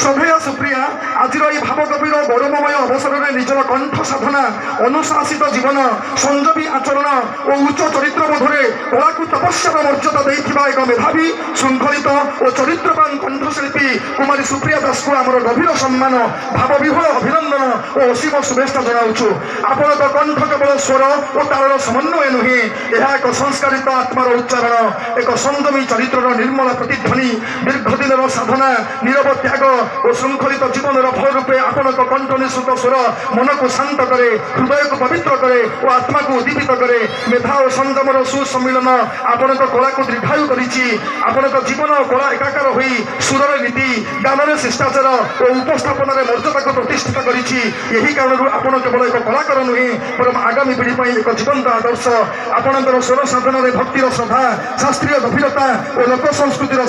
শ্রদ্ধেয় সুপ্রিয়া আজির এই ভাবগভীর গৌরবময় অবসরের নিজের কণ্ঠ সাধনা অনুশাসিত জীবন সংযমী আচরণ ও উচ্চ চরিত্রবোধরে কলাকু তপস্যার মর্যাদা দেইথিবা এক মেধাবী শৃঙ্খলিত ও চরিত্রবান কণ্ঠশিল্পী কুমারী সুপ্রিয়া দাসকে আমার গভীর সম্মান ভাববিহ্বল অভিনন্দন ও অসীম শুভেচ্ছা জনাওছু। আপনার কণ্ঠ কেবল স্বর ও তালর সমন্বয় নুহে, ଏହା ଏକ ସଂସ୍କାରିତ ଆତ୍ମାର ଉଚ୍ଚାରଣ, ଏକ ସଂଯମୀ ଚରିତ୍ରର ନିର୍ମଳ ପ୍ରତିଧ୍ୱନି, ଦୀର୍ଘଦିନର ସାଧନା, ନିରବ ତ୍ୟାଗ ଓ ଶୃଙ୍ଖଳିତ ଜୀବନର ଫଳ ରୂପେ ଆପଣଙ୍କ କଣ୍ଠ ନିଃସୃତ ସ୍ୱର ମନକୁ ଶାନ୍ତ କରେ, ହୃଦୟକୁ ପବିତ୍ର କରେ ଓ ଆତ୍ମାକୁ ଉଦ୍ଦୀପିତ କରେ। ମେଧା ଓ ସଂଯମର ସୁସମ୍ମିଳନ ଆପଣଙ୍କ କଳାକୁ ଦୀର୍ଘାୟୁ କରିଛି। ଆପଣଙ୍କ ଜୀବନ ଓ କଳା ଏକାକାର ହୋଇ ସୁରରେ ନୀତି, ଗାନରେ ଶିଷ୍ଟାଚାର ଓ ଉପସ୍ଥାପନାରେ ମର୍ଯ୍ୟାଦାକୁ ପ୍ରତିଷ୍ଠିତ କରିଛି। ଏହି କାରଣରୁ ଆପଣ କେବଳ ଏକ କଳାକାର ନୁହେଁ, ବରଂ ଆଗାମୀ ପିଢ଼ି ପାଇଁ ଏକ ଜୀବନ୍ତ ଆଦର୍ଶ। ଆପଣଙ୍କର ସ୍ୱର ସାଧନାରେ ଭକ୍ତିର ଶ୍ରଦ୍ଧା, ଶାସ୍ତ୍ରୀୟ ଗଭୀରତା ଓ ଲୋକ ସଂସ୍କୃତିର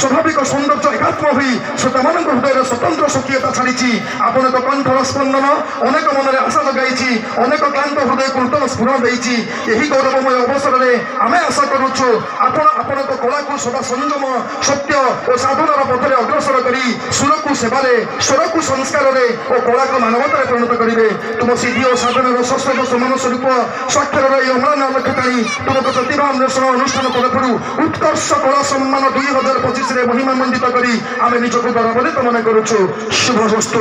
ସ୍ୱାଭାବିକ ସୌନ୍ଦର୍ଯ୍ୟ ଏକାତ୍ମ ହୋଇ ଶ୍ରୋତାମାନଙ୍କ ହୃଦୟରେ ସ୍ୱତନ୍ତ୍ର ସ୍ୱକୀୟତା ଛାଡ଼ିଛି। ଆପଣଙ୍କ କଣ୍ଠର ସ୍ପନ୍ଦନ ଅନେକ ମନରେ ଆଶା ଯୋଗାଇଛି, ଅନେକ କ୍ଳାନ୍ତ ହୃଦୟକୁ ନୂତନ ସ୍ଫୁରଣ ଦେଇଛି। ଏହି ଗୌରବମୟ ଅବସରରେ ଆମେ ଆଶା କରୁଛୁ ଆପଣ ଆପଣଙ୍କ କଳାକୁ ସଦା ସଂଯମ, ସତ୍ୟ ଓ ସାଧନାର ପଥରେ ଅଗ୍ରସର କରି ସୁରକୁ ସେବାରେ, ସ୍ୱରକୁ ସଂସ୍କାରରେ ଓ କଳାକୁ ମାନବତାରେ ପରିଣତ କରିବେ। ତୁମ ସିଦ୍ଧି ଓ ସାଧନାର ଶସ୍ତ୍ରକ ସମାନ ସ୍ୱରୂପ ସ୍ୱାକ୍ଷରର ଏହି ଅମ୍ଳାନ ଲକ୍ଷ୍ୟ ଟାଣି ତୁମକୁ ପ୍ରତିଭା ଅନ୍ୱେଷଣ ଅନୁଷ୍ଠାନ ତରଫରୁ ଉତ୍କର୍ଷ କଳା ସମ୍ମାନ 2025ରେ ମହିମା ମଣ୍ଡିତ କରି ଆମେ ନିଜକୁ ଗୌରବାନ୍ୱିତ ମନେ କରୁଛୁ। ଶୁଭ ବସ୍ତୁ।